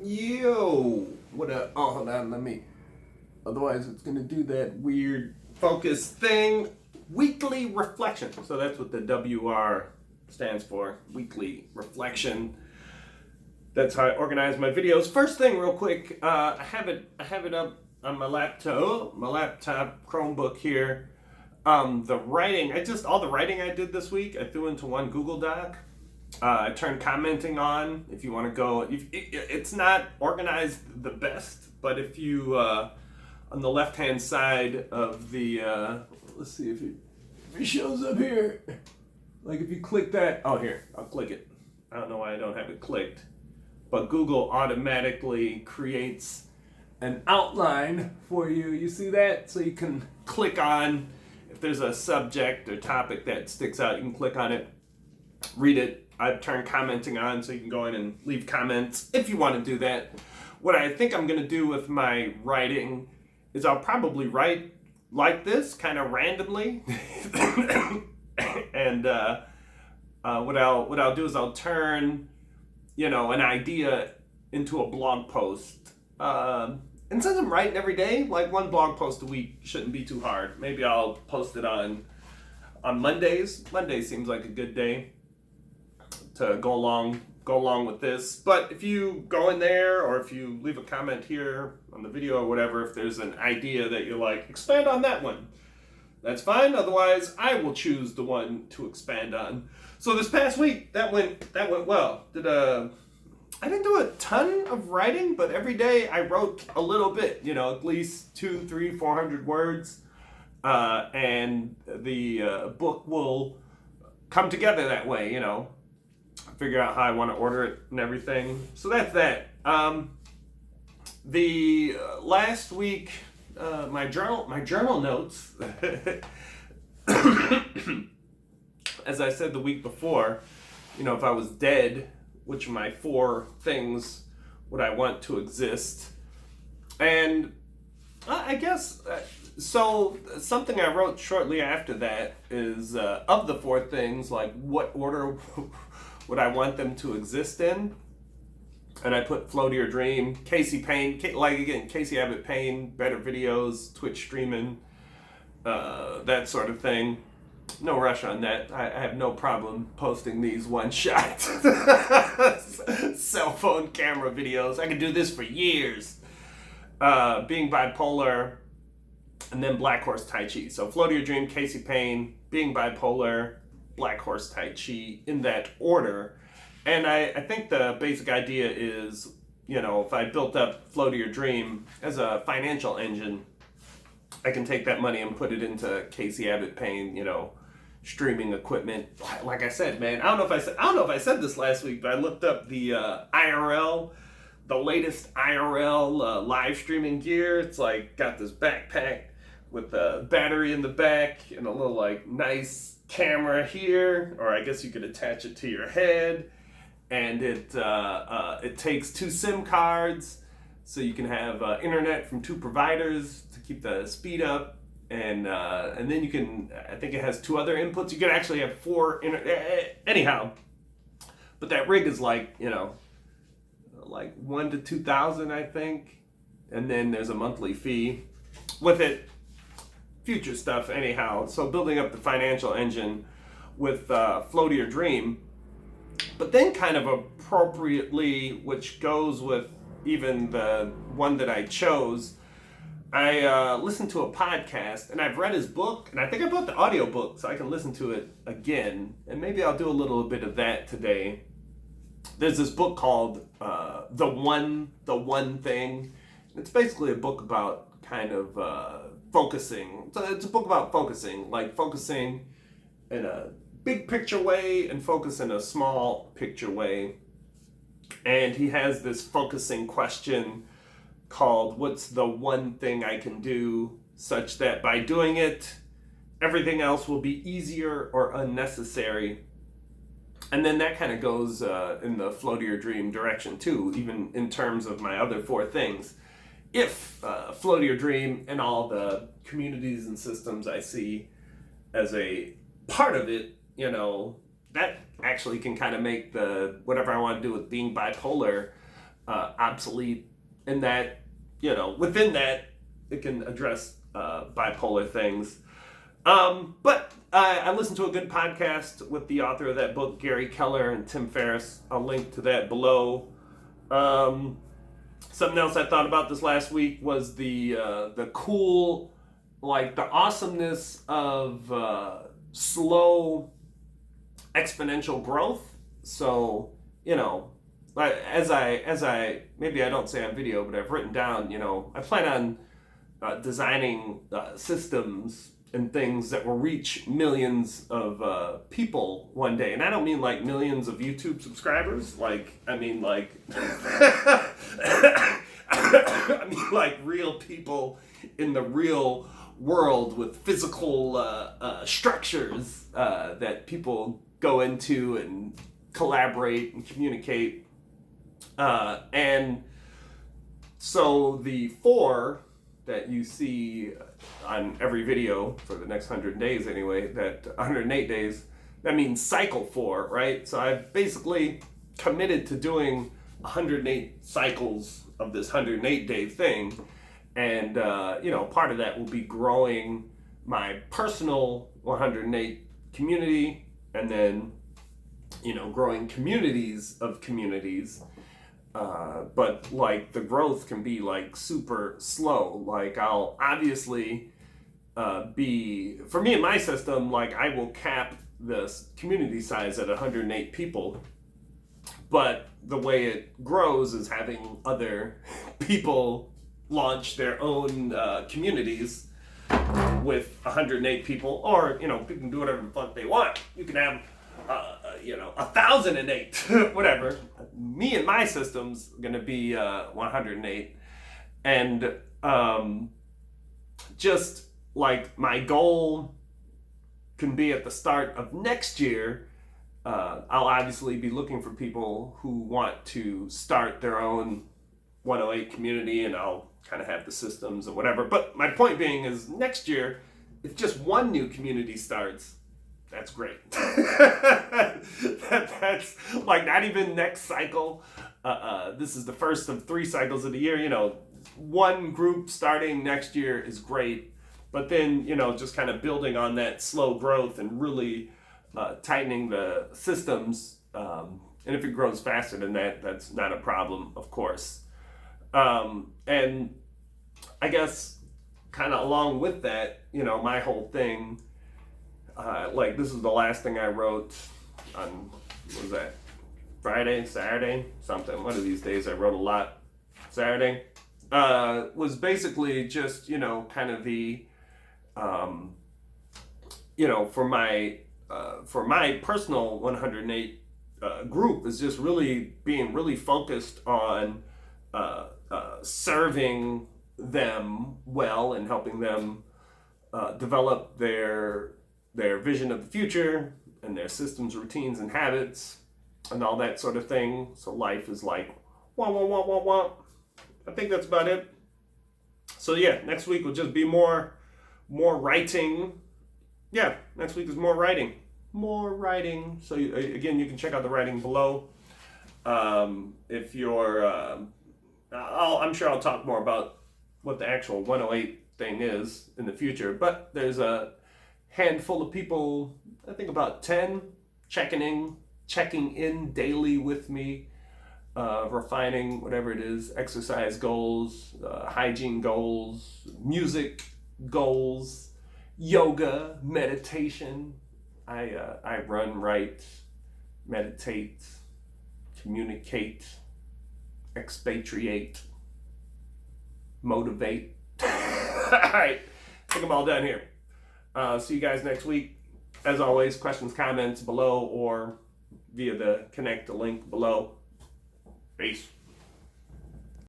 Yo, what up? Oh, hold on, let me. Otherwise, it's gonna do that weird focus thing. Weekly reflection. So that's what the WR stands for. Weekly reflection. That's how I organize my videos. First thing, real quick, I have it up on my laptop. Chromebook here. The writing, all the writing I did this week, I threw into one Google Doc. I turned commenting on. If you want to go, it's not organized the best, but if you on the left hand side of the let's see if it shows up here. Like if you click that, oh here, I'll click it. I don't know why I don't have it clicked, but Google automatically creates an outline for you. You see that? So you can click on, if there's a subject or topic that sticks out, you can click on it, read it. I've turned commenting on so you can go in and leave comments if you want to do that. What I think I'm going to do with my writing is I'll probably write like this, kind of randomly. And what I'll do is I'll turn, an idea into a blog post. And since I'm writing every day, like one blog post a week shouldn't be too hard. Maybe I'll post it on Mondays. Monday seems like a good day to go along with this. But if you go in there, or if you leave a comment here on the video or whatever, if there's an idea that you're like, expand on that one, that's fine. Otherwise, I will choose the one to expand on. So this past week, that went well. I didn't do a ton of writing, but every day I wrote a little bit, at least 200, 300, 400 words. And the book will come together that way, figure out how I want to order it and everything. So that's that. The last week, my journal notes, as I said the week before, if I was dead, which of my 4 things would I want to exist? And I guess, so something I wrote shortly after that is, of the 4 things, like what order would I want them to exist in? And I put Flow to Your Dream, Casey Payne, Casey Abbott Payne, better videos, Twitch streaming, that sort of thing. No rush on that. I have no problem posting these one-shot cell phone camera videos. I could do this for years. Being bipolar, and then Black Horse Tai Chi. So Flow to Your Dream, Casey Payne, Being Bipolar, Black Horse Tai Chi, in that order. And I think the basic idea is, if I built up Flow to Your Dream as a financial engine, I can take that money and put it into Casey Abbott Payne, streaming equipment. Like I said, man, I don't know if I said this last week, but I looked up the the latest IRL live streaming gear. It's like got this backpack with a battery in the back and a little nice camera here, or I guess you could attach it to your head, and it takes 2 SIM cards, so you can have internet from 2 providers to keep the speed up, and then you can, I think it has 2 other inputs. You can actually have 4 anyhow. But that rig is like 1 to 2,000, I think, and then there's a monthly fee with it. Future stuff anyhow. So building up the financial engine with Flow to Your Dream, but then kind of appropriately, which goes with even the one that I chose, I listened to a podcast, and I've read his book, and I think I bought the audiobook so I can listen to it again, and maybe I'll do a little bit of that today. There's this book called The One Thing. It's basically a book about kind of focusing. So it's a book about focusing, like focusing in a big picture way and focus in a small picture way. And he has this focusing question called, what's the one thing I can do such that by doing it, everything else will be easier or unnecessary? And then that kind of goes in the Flow to Your Dream direction too, even in terms of my other 4 things. If Flow to Your Dream and all the communities and systems I see as a part of it, that actually can kind of make the whatever I want to do with being bipolar obsolete, and that, within that, it can address bipolar things. But I listened to a good podcast with the author of that book, Gary Keller and Tim Ferriss. I'll link to that below. Something else I thought about this last week was the cool, like the awesomeness of slow exponential growth. So, as I maybe I don't say on video, but I've written down, I plan on designing systems and things that will reach millions of people one day. And I don't mean like millions of YouTube subscribers. I mean like I mean like real people in the real world with physical structures that people go into and collaborate and communicate. And so the 4 that you see on every video for the next 100 days anyway, that 108 days, that means cycle 4, right? So I've basically committed to doing 108 cycles of this 108-day thing. And, part of that will be growing my personal 108 community, and then, growing communities of communities. But like the growth can be like super slow. Like I'll obviously for me in my system, like I will cap this community size at 108 people. But the way it grows is having other people launch their own communities with 108 people, or people can do whatever the fuck they want. You can have 1,008, whatever. Me and my system's gonna be 108, and just like my goal can be at the start of next year. I'll obviously be looking for people who want to start their own 108 community, and I'll kind of have the systems and whatever. But my point being is next year, if just one new community starts, that's great. That's like not even next cycle. This is the first of 3 cycles of the year. One group starting next year is great. But then, just kind of building on that slow growth and really tightening the systems. And if it grows faster than that, that's not a problem, of course. And I guess kind of along with that, my whole thing, this is the last thing I wrote on, what was that, Friday, Saturday, something. One of these days I wrote a lot. Saturday was basically just, kind of the, for my personal 108 group is just really being really focused on serving them well and helping them develop their vision of the future and their systems, routines, and habits and all that sort of thing. So life is like, wah, wah, wah, wah, wah. I think that's about it. So yeah, next week will just be more writing. Yeah, next week is more writing. So again, you can check out the writing below. If you're, I'm sure I'll talk more about what the actual 108 thing is in the future, but there's a handful of people, I think about 10, checking in daily with me, refining whatever it is, exercise goals, hygiene goals, music goals, yoga, meditation. I run, write, meditate, communicate, expatriate, motivate. All right, I think I'm all done here. See you guys next week. As always, questions, comments below or via the connect link below. Peace.